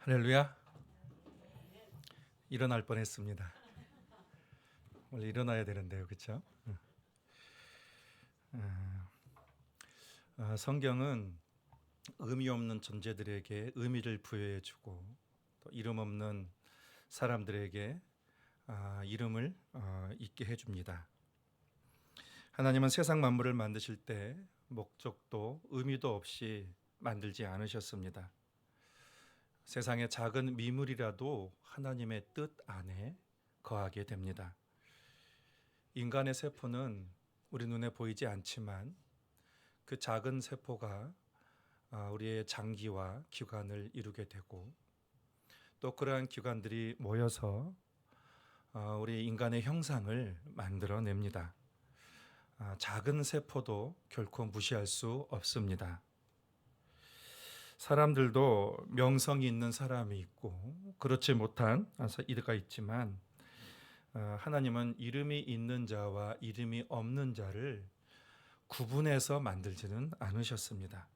할렐루야. 일어날 뻔했습니다. 원래 일어나야 되는데요, 그렇죠? 성경은 의미 없는 존재들에게 의미를 부여해주고 또 이름 없는 사람들에게 이름을 있게 해줍니다. 하나님은 세상 만물을 만드실 때 목적도 의미도 없이 만들지 않으셨습니다. 세상의 작은 미물이라도 하나님의 뜻 안에 거하게 됩니다. 인간의 세포는 우리 눈에 보이지 않지만 그 작은 세포가 우리의 장기와 기관을 이루게 되고 또 그러한 기관들이 모여서 우리 인간의 형상을 만들어냅니다. 작은 세포도 결코 무시할 수 없습니다. 사람들도 명성이 있는 사람이 있고 그렇지 못한 이가 있지만 하나님은 이름이 있는 자와 이름이 없는 자를 구분해서 만들지는 않으셨습니다.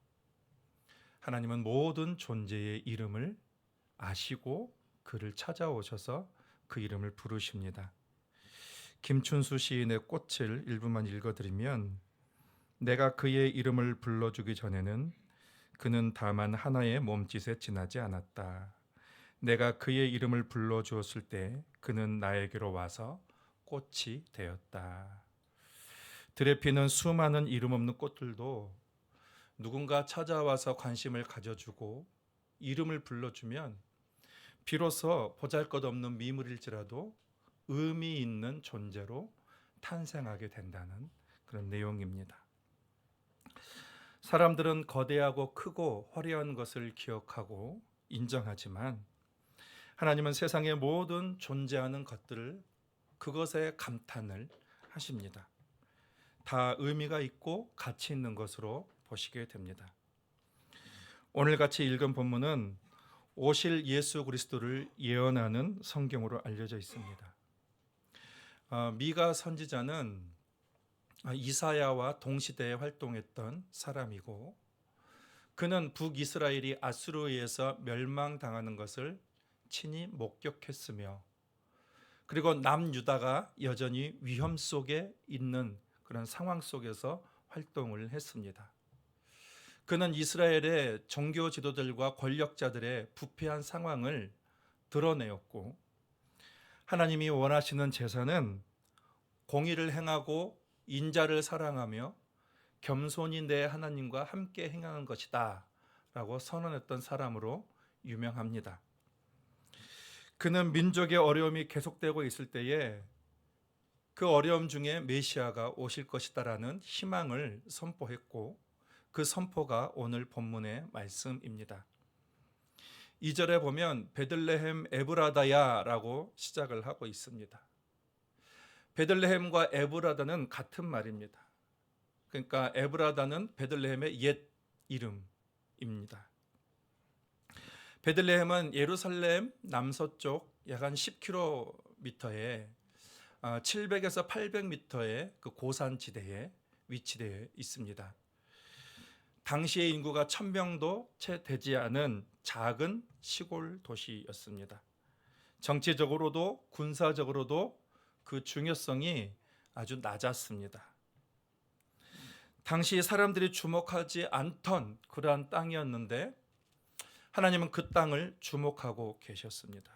하나님은 모든 존재의 이름을 아시고 그를 찾아오셔서 그 이름을 부르십니다. 김춘수 시인의 꽃을 일부만 읽어드리면 내가 그의 이름을 불러주기 전에는 그는 다만 하나의 몸짓에 지나지 않았다. 내가 그의 이름을 불러주었을 때 그는 나에게로 와서 꽃이 되었다. 들에 피는 수많은 이름 없는 꽃들도 누군가 찾아와서 관심을 가져주고 이름을 불러주면 비로소 보잘것없는 미물일지라도 의미 있는 존재로 탄생하게 된다는 그런 내용입니다. 사람들은 거대하고 크고 화려한 것을 기억하고 인정하지만 하나님은 세상의 모든 존재하는 것들을 그것에 감탄을 하십니다. 다 의미가 있고 가치 있는 것으로 보시게 됩니다. 오늘 같이 읽은 본문은 오실 예수 그리스도를 예언하는 성경으로 알려져 있습니다. 미가 선지자는 이사야와 동시대에 활동했던 사람이고 그는 북이스라엘이 아수르에 의해서 멸망당하는 것을 친히 목격했으며 그리고 남유다가 여전히 위험 속에 있는 그런 상황 속에서 활동을 했습니다. 그는 이스라엘의 종교 지도들과 권력자들의 부패한 상황을 드러내었고 하나님이 원하시는 제사는 공의를 행하고 인자를 사랑하며 겸손히 내 하나님과 함께 행하는 것이다 라고 선언했던 사람으로 유명합니다. 그는 민족의 어려움이 계속되고 있을 때에 그 어려움 중에 메시아가 오실 것이다라는 희망을 선포했고 그 선포가 오늘 본문의 말씀입니다. 2절에 보면 베들레헴 에브라다야라고 시작을 하고 있습니다. 베들레헴과 에브라다는 같은 말입니다. 그러니까 에브라다는 베들레헴의 옛 이름입니다. 베들레헴은 예루살렘 남서쪽 약 한 10km에 700에서 800m의 그 고산지대에 위치되어 있습니다. 당시의 인구가 1000명도 채 되지 않은 작은 시골 도시였습니다. 정치적으로도 군사적으로도 그 중요성이 아주 낮았습니다. 당시 사람들이 주목하지 않던 그러한 땅이었는데 하나님은 그 땅을 주목하고 계셨습니다.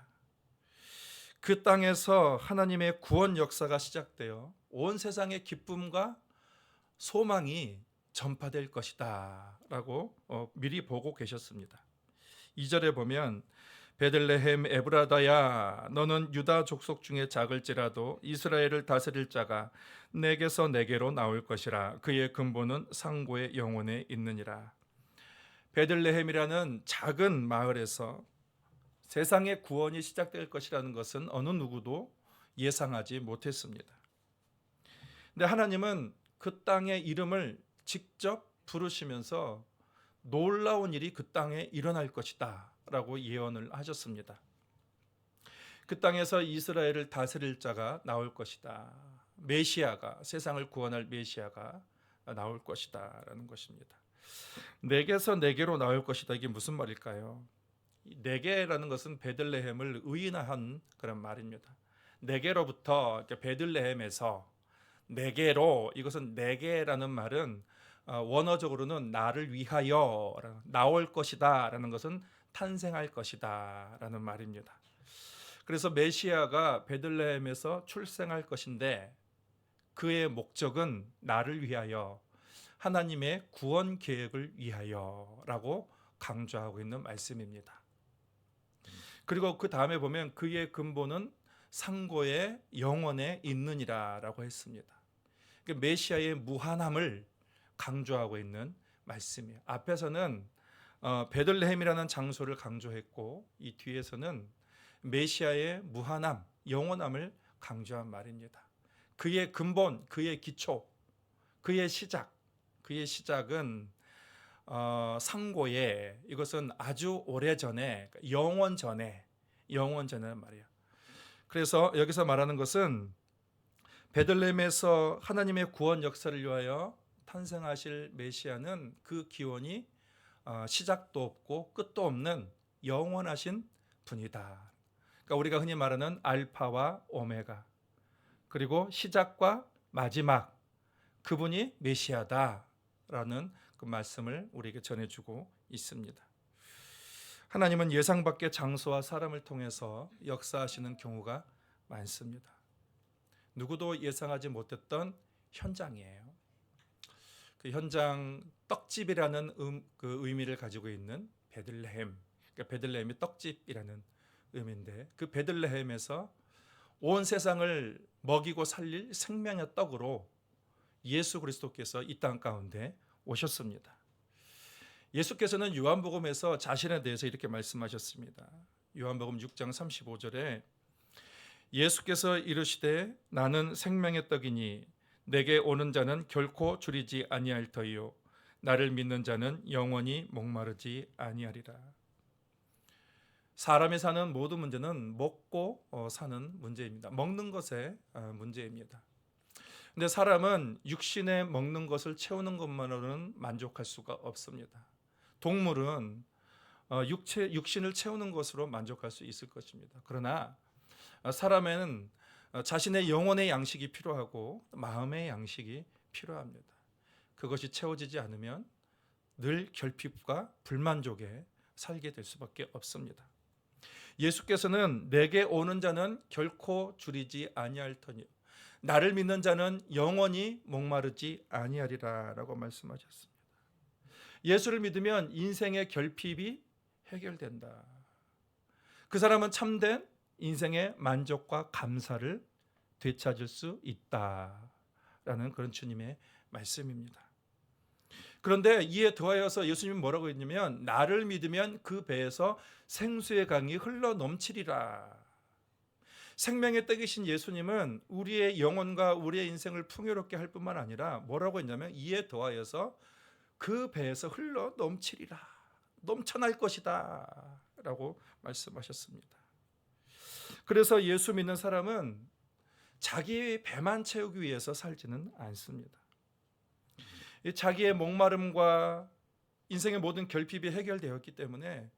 그 땅에서 하나님의 구원 역사가 시작되어 온 세상의 기쁨과 소망이 전파될 것이다 라고 미리 보고 계셨습니다. 2절에 보면 베들레헴 에브라다야 너는 유다 족속 중에 작을지라도 이스라엘을 다스릴 자가 내게서 내게로 나올 것이라 그의 근본은 상고의 영혼에 있느니라. 베들레헴이라는 작은 마을에서 세상의 구원이 시작될 것이라는 것은 어느 누구도 예상하지 못했습니다. 근데 하나님은 그 땅의 이름을 직접 부르시면서 놀라운 일이 그 땅에 일어날 것이다 라고 예언을 하셨습니다. 그 땅에서 이스라엘을 다스릴 자가 나올 것이다. 메시아가, 세상을 구원할 메시아가 나올 것이다 라는 것입니다. 내게서 내게로 나올 것이다. 이게 무슨 말일까요? 네게라는 것은 베들레헴을 의인화한 그런 말입니다. 네게로부터 베들레헴에서 네게로, 이것은 네게라는 말은 원어적으로는 나를 위하여 나올 것이다라는 것은 탄생할 것이다라는 말입니다. 그래서 메시아가 베들레헴에서 출생할 것인데 그의 목적은 나를 위하여, 하나님의 구원 계획을 위하여라고 강조하고 있는 말씀입니다. 그리고 그 다음에 보면 그의 근본은 상고의 영원에 있느니라라고 했습니다. 메시아의 무한함을 강조하고 있는 말씀이에요. 앞에서는 베들레헴이라는 장소를 강조했고 이 뒤에서는 메시아의 무한함, 영원함을 강조한 말입니다. 그의 근본, 그의 기초, 그의 시작은 상고에, 이것은 아주 오래전에, 영원 전에 말이에요. 그래서 여기서 말하는 것은 베들레헴에서 하나님의 구원 역사를 위하여 탄생하실 메시아는 그 기원이 시작도 없고 끝도 없는 영원하신 분이다. 그러니까 우리가 흔히 말하는 알파와 오메가, 그리고 시작과 마지막, 그분이 메시아다라는 그 말씀을 우리에게 전해주고 있습니다. 하나님은 예상 밖의 장소와 사람을 통해서 역사하시는 경우가 많습니다. 누구도 예상하지 못했던 현장이에요. 그 현장, 떡집이라는 그 의미를 가지고 있는 베들레헴, 그러니까 베들레헴이 떡집이라는 의미인데, 그 베들레헴에서 온 세상을 먹이고 살릴 생명의 떡으로 예수 그리스도께서 이 땅 가운데 오셨습니다. 예수께서는 요한복음에서 자신에 대해서 이렇게 말씀하셨습니다. 요한복음 6장 35절에 예수께서 이르시되 나는 생명의 떡이니 내게 오는 자는 결코 줄이지 아니할 터이요 나를 믿는 자는 영원히 목마르지 아니하리라. 사람이 사는 모든 문제는 먹고 사는 문제입니다. 먹는 것의 문제입니다. 근데 사람은 육신에 먹는 것을 채우는 것만으로는 만족할 수가 없습니다. 동물은 육신을 채우는 것으로 만족할 수 있을 것입니다. 그러나 사람에는 자신의 영혼의 양식이 필요하고 마음의 양식이 필요합니다. 그것이 채워지지 않으면 늘 결핍과 불만족에 살게 될 수밖에 없습니다. 예수께서는 내게 오는 자는 결코 줄이지 아니할 터니 나를 믿는 자는 영원히 목마르지 아니하리라라고 말씀하셨습니다. 예수를 믿으면 인생의 결핍이 해결된다. 그 사람은 참된 인생의 만족과 감사를 되찾을 수 있다라는 그런 주님의 말씀입니다. 그런데 이에 더하여서 예수님은 뭐라고 했냐면 나를 믿으면 그 배에서 생수의 강이 흘러 넘치리라. 생명의 떡이신 예수님은 우리의 영혼과 우리의 인생을 풍요롭게 할 뿐만 아니라 뭐라고 했냐면 이에 더하여서 그 배에서 흘러 넘치리라, 넘쳐날 것이다 라고 말씀하셨습니다. 그래서 예수 믿는 사람은 자기 배만 채우기 위해서 살지는 않습니다. 자기의 목마름과 인생의 모든 결핍이 해결되었기 때문에,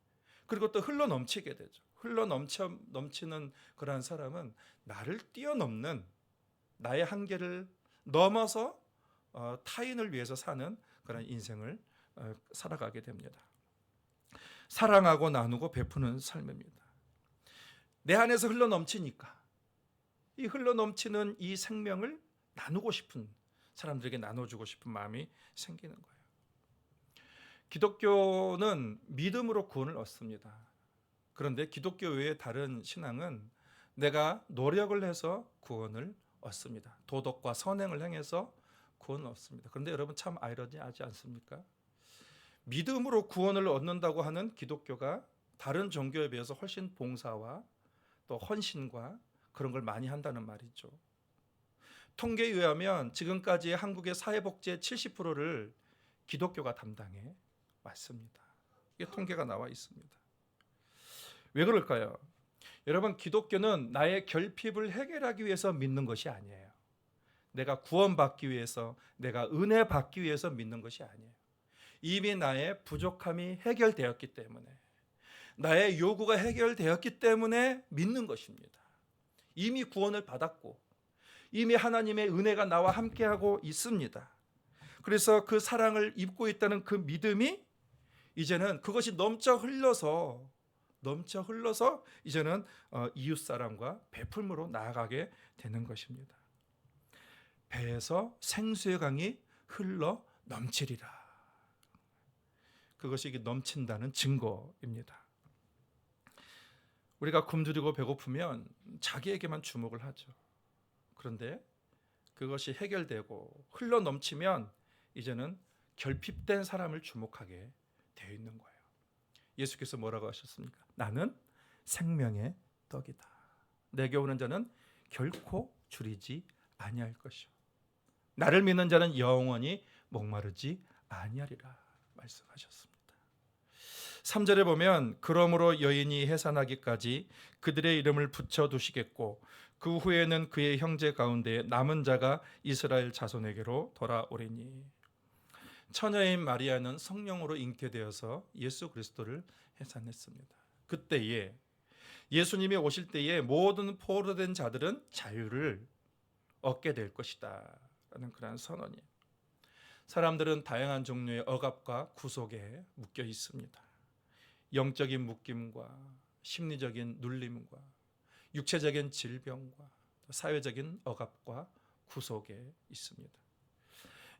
그리고 또 흘러 넘치게 되죠. 흘러 넘치는 그러한 사람은 나를 뛰어넘는, 나의 한계를 넘어서 타인을 위해서 사는 그런 인생을 살아가게 됩니다. 사랑하고 나누고 베푸는 삶입니다. 내 안에서 흘러 넘치니까 이 흘러 넘치는 이 생명을 나누고 싶은, 사람들에게 나눠주고 싶은 마음이 생기는 거예요. 기독교는 믿음으로 구원을 얻습니다. 그런데 기독교 외의 다른 신앙은 내가 노력을 해서 구원을 얻습니다. 도덕과 선행을 행해서 구원을 얻습니다. 그런데 여러분 참 아이러니하지 않습니까? 믿음으로 구원을 얻는다고 하는 기독교가 다른 종교에 비해서 훨씬 봉사와 또 헌신과 그런 걸 많이 한다는 말이죠. 통계에 의하면 지금까지 한국의 사회복지의 70%를 기독교가 담당해 왔습니다. 이게 통계가 나와 있습니다. 왜 그럴까요? 여러분, 기독교는 나의 결핍을 해결하기 위해서 믿는 것이 아니에요. 내가 구원받기 위해서, 내가 은혜 받기 위해서 믿는 것이 아니에요. 이미 나의 부족함이 해결되었기 때문에, 나의 요구가 해결되었기 때문에 믿는 것입니다. 이미 구원을 받았고 이미 하나님의 은혜가 나와 함께하고 있습니다. 그래서 그 사랑을 입고 있다는 그 믿음이 이제는 그것이 넘쳐 흘러서 이제는 이웃 사람과 베풀므로 나아가게 되는 것입니다. 배에서 생수의 강이 흘러 넘치리라. 그것이 이게 넘친다는 증거입니다. 우리가 굶주리고 배고프면 자기에게만 주목을 하죠. 그런데 그것이 해결되고 흘러 넘치면 이제는 결핍된 사람을 주목하게 되어 있는 거예요. 예수께서 뭐라고 하셨습니까? 나는 생명의 떡이다. 내게 오는 자는 결코 줄이지 아니할 것이요 나를 믿는 자는 영원히 목마르지 아니하리라 말씀하셨습니다. 3절에 보면 그러므로 여인이 해산하기까지 그들의 이름을 붙여두시겠고 그 후에는 그의 형제 가운데 남은 자가 이스라엘 자손에게로 돌아오리니. 처녀인 마리아는 성령으로 잉태되어서 예수 그리스도를 해산했습니다. 그때에 예수님이 오실 때에 모든 포로된 자들은 자유를 얻게 될 것이다 라는 그런 선언이. 사람들은 다양한 종류의 억압과 구속에 묶여 있습니다. 영적인 묶임과 심리적인 눌림과 육체적인 질병과 사회적인 억압과 구속에 있습니다.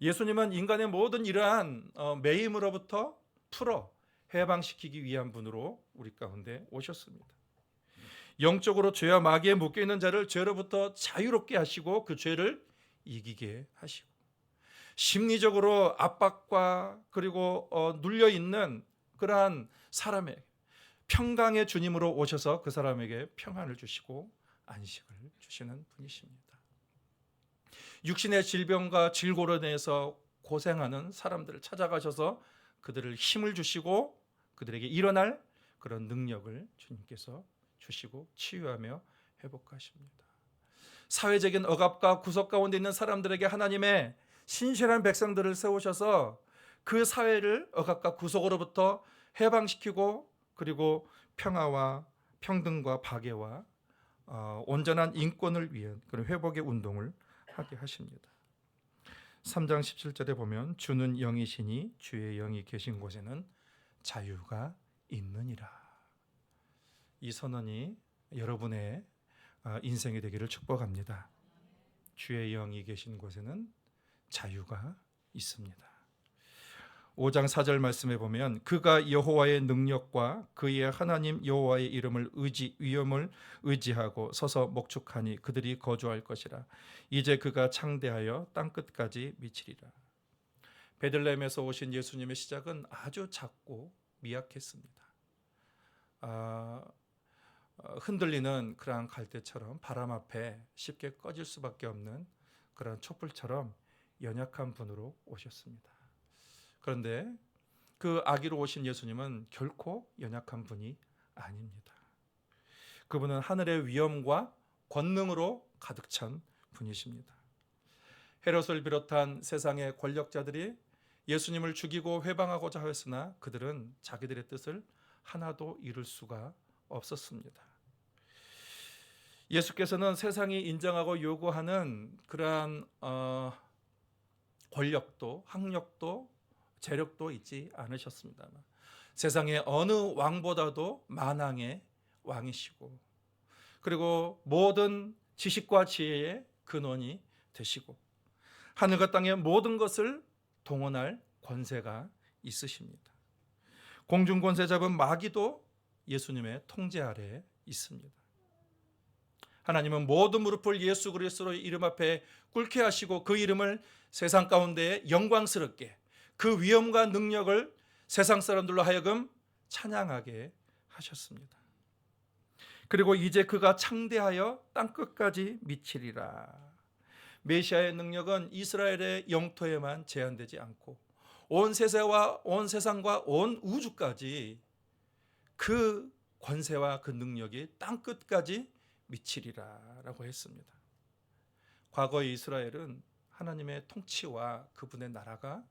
예수님은 인간의 모든 이러한 매임으로부터 풀어 해방시키기 위한 분으로 우리 가운데 오셨습니다. 영적으로 죄와 마귀에 묶여있는 자를 죄로부터 자유롭게 하시고 그 죄를 이기게 하시고, 심리적으로 압박과 그리고 눌려있는 그러한 사람의 평강의 주님으로 오셔서 그 사람에게 평안을 주시고 안식을 주시는 분이십니다. 육신의 질병과 질고로 인해서 고생하는 사람들을 찾아가셔서 그들을 힘을 주시고 그들에게 일어날 그런 능력을 주님께서 주시고 치유하며 회복하십니다. 사회적인 억압과 구속 가운데 있는 사람들에게 하나님의 신실한 백성들을 세우셔서 그 사회를 억압과 구속으로부터 해방시키고 그리고 평화와 평등과 박애와 온전한 인권을 위한 그런 회복의 운동을 하게 하십니다. 3장 17절에 보면 주는 영이시니 주의 영이 계신 곳에는 자유가 있느니라. 이 선언이 여러분의 인생이 되기를 축복합니다. 주의 영이 계신 곳에는 자유가 있습니다. 5장 4절 말씀에 보면 그가 여호와의 능력과 그의 하나님 여호와의 이름을 위엄을 의지하고 서서 목축하니 그들이 거주할 것이라. 이제 그가 창대하여 땅끝까지 미치리라. 베들레헴에서 오신 예수님의 시작은 아주 작고 미약했습니다. 흔들리는 그러한 갈대처럼 바람 앞에 쉽게 꺼질 수밖에 없는 그런 촛불처럼 연약한 분으로 오셨습니다. 그런데 그 아기로 오신 예수님은 결코 연약한 분이 아닙니다. 그분은 하늘의 위엄과 권능으로 가득 찬 분이십니다. 헤롯을 비롯한 세상의 권력자들이 예수님을 죽이고 회방하고자 하였으나 그들은 자기들의 뜻을 하나도 이룰 수가 없었습니다. 예수께서는 세상이 인정하고 요구하는 그러한 권력도 학력도 재력도 있지 않으셨습니다만 세상의 어느 왕보다도 만왕의 왕이시고 그리고 모든 지식과 지혜의 근원이 되시고 하늘과 땅의 모든 것을 동원할 권세가 있으십니다. 공중 권세 잡은 마귀도 예수님의 통제 아래에 있습니다. 하나님은 모든 무릎을 예수 그리스도의 이름 앞에 꿇게 하시고 그 이름을 세상 가운데 영광스럽게 그 위엄과 능력을 세상 사람들로 하여금 찬양하게 하셨습니다. 그리고 이제 그가 창대하여 땅끝까지 미치리라. 메시아의 능력은 이스라엘의 영토에만 제한되지 않고 온 세상과 온 우주까지 그 권세와 그 능력이 땅끝까지 미치리라라고 했습니다. 과거의 이스라엘은 하나님의 통치와 그분의 나라가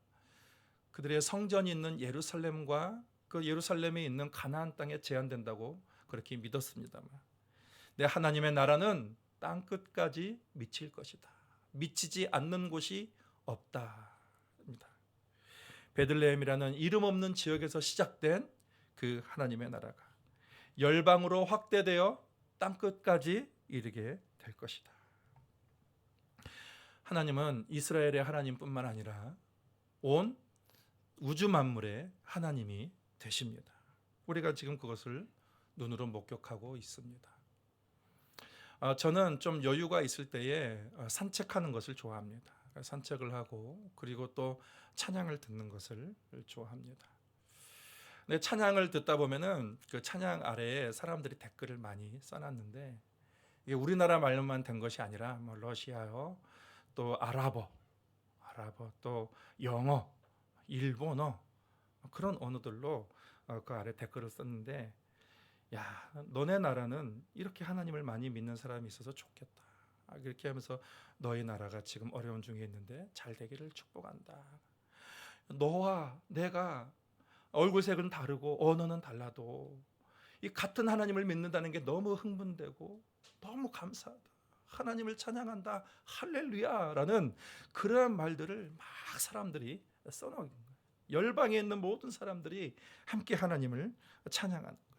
그들의 성전이 있는 예루살렘과 그 예루살렘에 있는 가나안 땅에 제한된다고 그렇게 믿었습니다만, 내 하나님의 나라는 땅 끝까지 미칠 것이다. 미치지 않는 곳이 없다입니다. 베들레헴이라는 이름 없는 지역에서 시작된 그 하나님의 나라가 열방으로 확대되어 땅 끝까지 이르게 될 것이다. 하나님은 이스라엘의 하나님뿐만 아니라 온 우주 만물의 하나님이 되십니다. 우리가 지금 그것을 눈으로 목격하고 있습니다. 저는 좀 여유가 있을 때에 산책하는 것을 좋아합니다. 산책을 하고 그리고 또 찬양을 듣는 것을 좋아합니다. 근데 찬양을 듣다 보면은 그 찬양 아래에 사람들이 댓글을 많이 써놨는데, 이게 우리나라 말로만 된 것이 아니라 뭐 러시아어, 또 아랍어, 또 영어, 일본어, 그런 언어들로 그 아래 댓글을 썼는데, 야, 너네 나라는 이렇게 하나님을 많이 믿는 사람이 있어서 좋겠다. 그렇게 하면서 너희 나라가 지금 어려운 중에 있는데 잘 되기를 축복한다. 너와 내가 얼굴색은 다르고 언어는 달라도 이 같은 하나님을 믿는다는 게 너무 흥분되고 너무 감사하다. 하나님을 찬양한다. 할렐루야라는 그러한 말들을 막 사람들이 써놓은 거예요. 열방에 있는 모든 사람들이 함께 하나님을 찬양하는 거예요.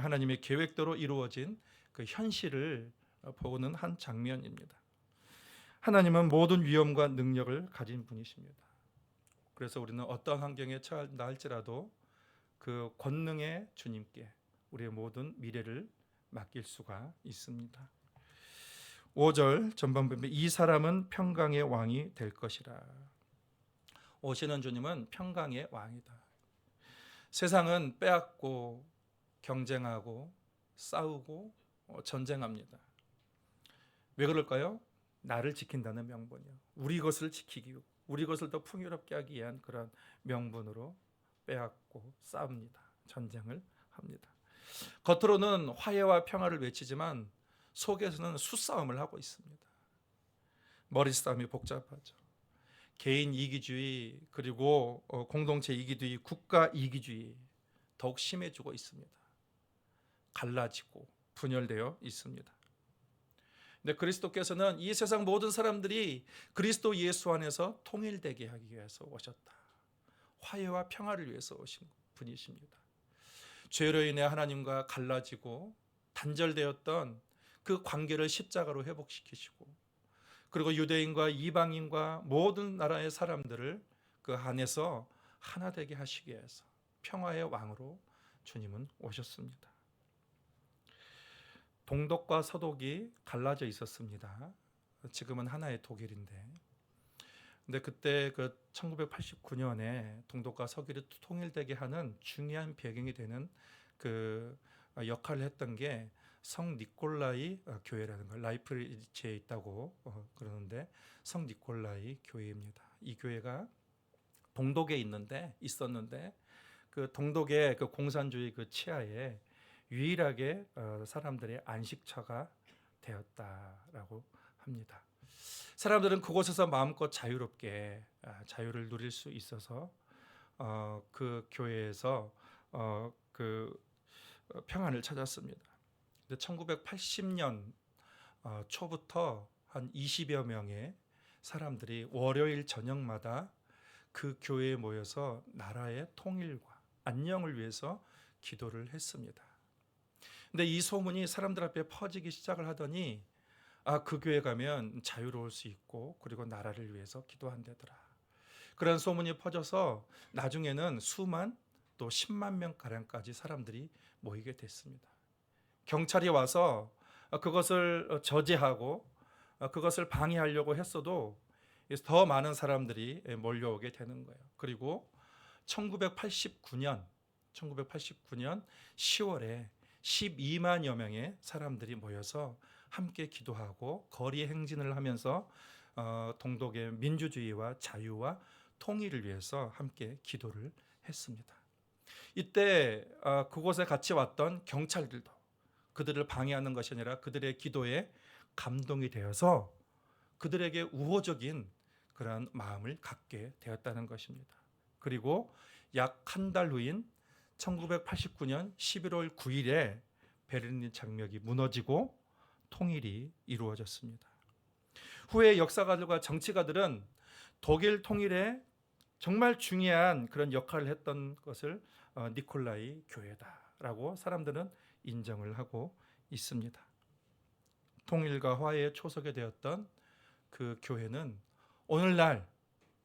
하나님의 계획대로 이루어진 그 현실을 보는 한 장면입니다. 하나님은 모든 위엄과 능력을 가진 분이십니다. 그래서 우리는 어떤 환경에 처한다 할지라도 그 권능의 주님께 우리의 모든 미래를 맡길 수가 있습니다. 5절 전반부에 이 사람은 평강의 왕이 될 것이라. 오시는 주님은 평강의 왕이다. 세상은 빼앗고 경쟁하고 싸우고 전쟁합니다. 왜 그럴까요? 나를 지킨다는 명분이요. 우리 것을 지키기, 우리 것을 더 풍요롭게 하기 위한 그런 명분으로 빼앗고 싸웁니다. 전쟁을 합니다. 겉으로는 화해와 평화를 외치지만 속에서는 수싸움을 하고 있습니다. 머리싸움이 복잡하죠. 개인 이기주의, 그리고 공동체 이기주의, 국가 이기주의 더욱 심해지고 있습니다. 갈라지고 분열되어 있습니다. 근데 그리스도께서는 이 세상 모든 사람들이 그리스도 예수 안에서 통일되게 하기 위해서 오셨다. 화해와 평화를 위해서 오신 분이십니다. 죄로 인해 하나님과 갈라지고 단절되었던 그 관계를 십자가로 회복시키시고, 그리고 유대인과 이방인과 모든 나라의 사람들을 그 안에서 하나 되게 하시기 위해서 평화의 왕으로 주님은 오셨습니다. 동독과 서독이 갈라져 있었습니다. 지금은 하나의 독일인데, 근데 그때 그 1989년에 동독과 서독이 통일되게 하는 중요한 배경이 되는 그 역할을 했던 게 성 니콜라이 교회라는 걸, 라이프치히에 있다고 그러는데 성 니콜라이 교회입니다. 이 교회가 동독에 있었는데 그 동독의 그 공산주의 그 치하에 유일하게 사람들의 안식처가 되었다라고 합니다. 사람들은 그곳에서 마음껏 자유롭게 자유를 누릴 수 있어서 그 교회에서 그 평안을 찾았습니다. 1980년 초부터 한 20여 명의 사람들이 월요일 저녁마다 그 교회에 모여서 나라의 통일과 안녕을 위해서 기도를 했습니다. 근데 이 소문이 사람들 앞에 퍼지기 시작을 하더니 그 교회 가면 자유로울 수 있고 그리고 나라를 위해서 기도한다더라. 그런 소문이 퍼져서 나중에는 수만 또 10만 명가량까지 사람들이 모이게 됐습니다. 경찰이 와서 그것을 저지하고 그것을 방해하려고 했어도 더 많은 사람들이 몰려오게 되는 거예요. 그리고 1989년 10월에 12만여 명의 사람들이 모여서 함께 기도하고 거리 행진을 하면서 동독의 민주주의와 자유와 통일을 위해서 함께 기도를 했습니다. 이때 그곳에 같이 왔던 경찰들도 그들을 방해하는 것이 아니라 그들의 기도에 감동이 되어서 그들에게 우호적인 그런 마음을 갖게 되었다는 것입니다. 그리고 약 한 달 후인 1989년 11월 9일에 베를린 장벽이 무너지고 통일이 이루어졌습니다. 후에 역사가들과 정치가들은 독일 통일에 정말 중요한 그런 역할을 했던 것을 니콜라이 교회다라고 사람들은 인정을 하고 있습니다. 통일과 화해의 초석이 되었던 그 교회는 오늘날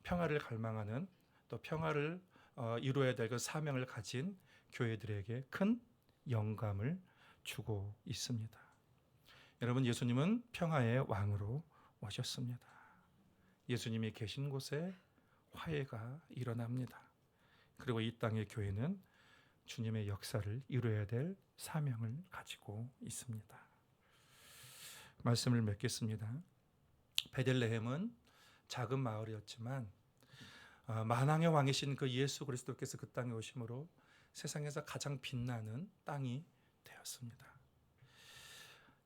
평화를 갈망하는, 또 평화를 이루어야 될 그 사명을 가진 교회들에게 큰 영감을 주고 있습니다. 여러분, 예수님은 평화의 왕으로 오셨습니다. 예수님이 계신 곳에 화해가 일어납니다. 그리고 이 땅의 교회는 주님의 역사를 이루어야 될 사명을 가지고 있습니다. 말씀을 맺겠습니다. 베들레헴은 작은 마을이었지만 만왕의 왕이신 그 예수 그리스도께서 그 땅에 오심으로 세상에서 가장 빛나는 땅이 되었습니다.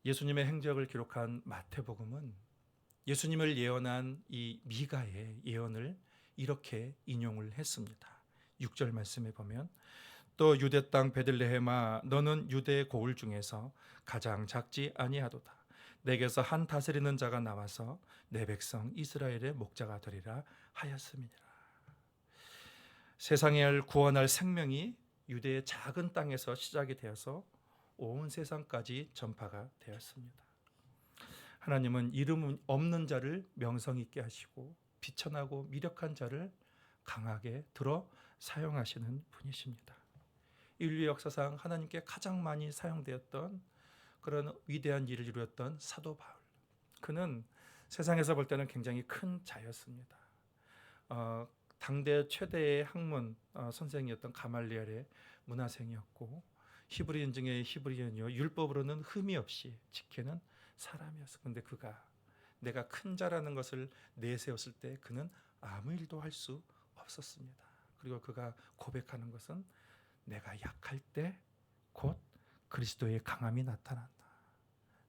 예수님의 행적을 기록한 마태복음은 예수님을 예언한 이 미가의 예언을 이렇게 인용을 했습니다. 6절 말씀에 보면, 또 유대 땅 베들레헴아, 너는 유대의 고을 중에서 가장 작지 아니하도다. 내게서 한 다스리는 자가 나와서 내 백성 이스라엘의 목자가 되리라 하였음이니라. 세상을 구원할 생명이 유대의 작은 땅에서 시작이 되어서 온 세상까지 전파가 되었습니다. 하나님은 이름 없는 자를 명성 있게 하시고 비천하고 미력한 자를 강하게 들어 사용하시는 분이십니다. 인류 역사상 하나님께 가장 많이 사용되었던 그런 위대한 일을 이루었던 사도 바울, 그는 세상에서 볼 때는 굉장히 큰 자였습니다. 당대 최대의 학문 선생이었던 가말리엘의 문화생이었고, 히브리인 중에 히브리인이요, 율법으로는 흠이 없이 지키는 사람이었어. 근데 그가 내가 큰 자라는 것을 내세웠을 때 그는 아무 일도 할 수 없었습니다. 그리고 그가 고백하는 것은 내가 약할 때 곧 그리스도의 강함이 나타난다.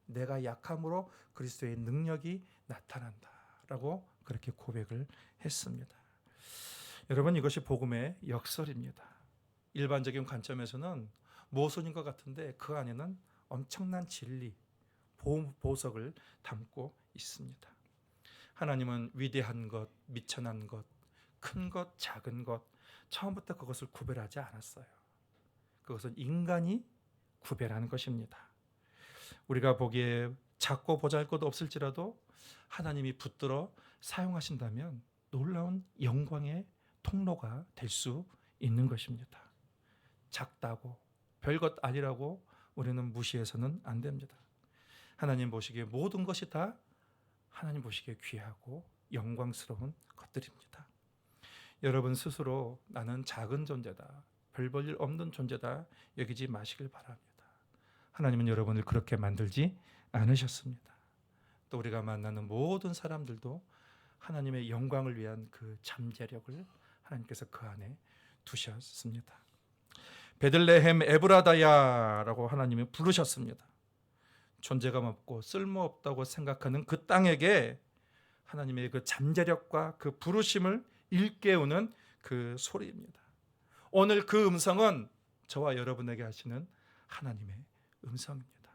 내가 약함으로 그리스도의 능력이 나타난다. 라고 그렇게 고백을 했습니다. 여러분, 이것이 복음의 역설입니다. 일반적인 관점에서는 모순인 것 같은데 그 안에는 엄청난 진리, 보석을 담고 있습니다. 하나님은 위대한 것, 미천한 것, 큰 것, 작은 것, 처음부터 그것을 구별하지 않았어요. 그것은 인간이 구별하는 것입니다. 우리가 보기에 작고 보잘것 없을지라도 하나님이 붙들어 사용하신다면 놀라운 영광의 통로가 될 수 있는 것입니다. 작다고 별것 아니라고 우리는 무시해서는 안 됩니다. 하나님 보시기에 모든 것이 다 하나님 보시기에 귀하고 영광스러운 것들입니다. 여러분 스스로 나는 작은 존재다, 별 볼 일 없는 존재다 여기지 마시길 바랍니다. 하나님은 여러분을 그렇게 만들지 않으셨습니다. 또 우리가 만나는 모든 사람들도 하나님의 영광을 위한 그 잠재력을 하나님께서 그 안에 두셨습니다. 베들레헴 에브라다야라고 하나님이 부르셨습니다. 존재감 없고 쓸모없다고 생각하는 그 땅에게 하나님의 그 잠재력과 그 부르심을 일깨우는 그 소리입니다. 오늘 그 음성은 저와 여러분에게 하시는 하나님의 음성입니다.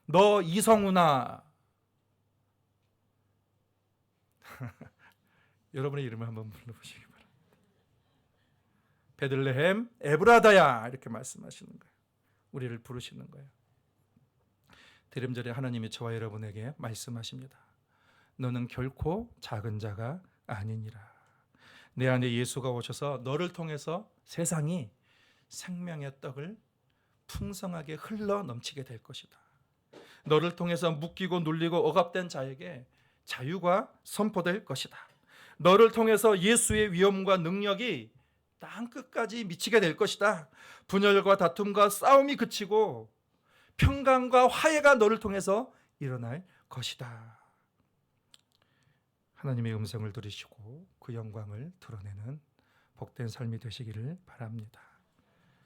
너 이성우나. 여러분의 이름을 한번 불러보시기 바랍니다. 베들레헴 에브라다야, 이렇게 말씀하시는 거예요. 우리를 부르시는 거예요. 대림절에 하나님이 저와 여러분에게 말씀하십니다. 너는 결코 작은 자가 아니니라. 내 안에 예수가 오셔서 너를 통해서 세상이 생명의 떡을 풍성하게 흘러 넘치게 될 것이다. 너를 통해서 묶이고 눌리고 억압된 자에게 자유가 선포될 것이다. 너를 통해서 예수의 위엄과 능력이 땅 끝까지 미치게 될 것이다. 분열과 다툼과 싸움이 그치고 평강과 화해가 너를 통해서 일어날 것이다. 하나님의 음성을 들으시고 그 영광을 드러내는 복된 삶이 되시기를 바랍니다.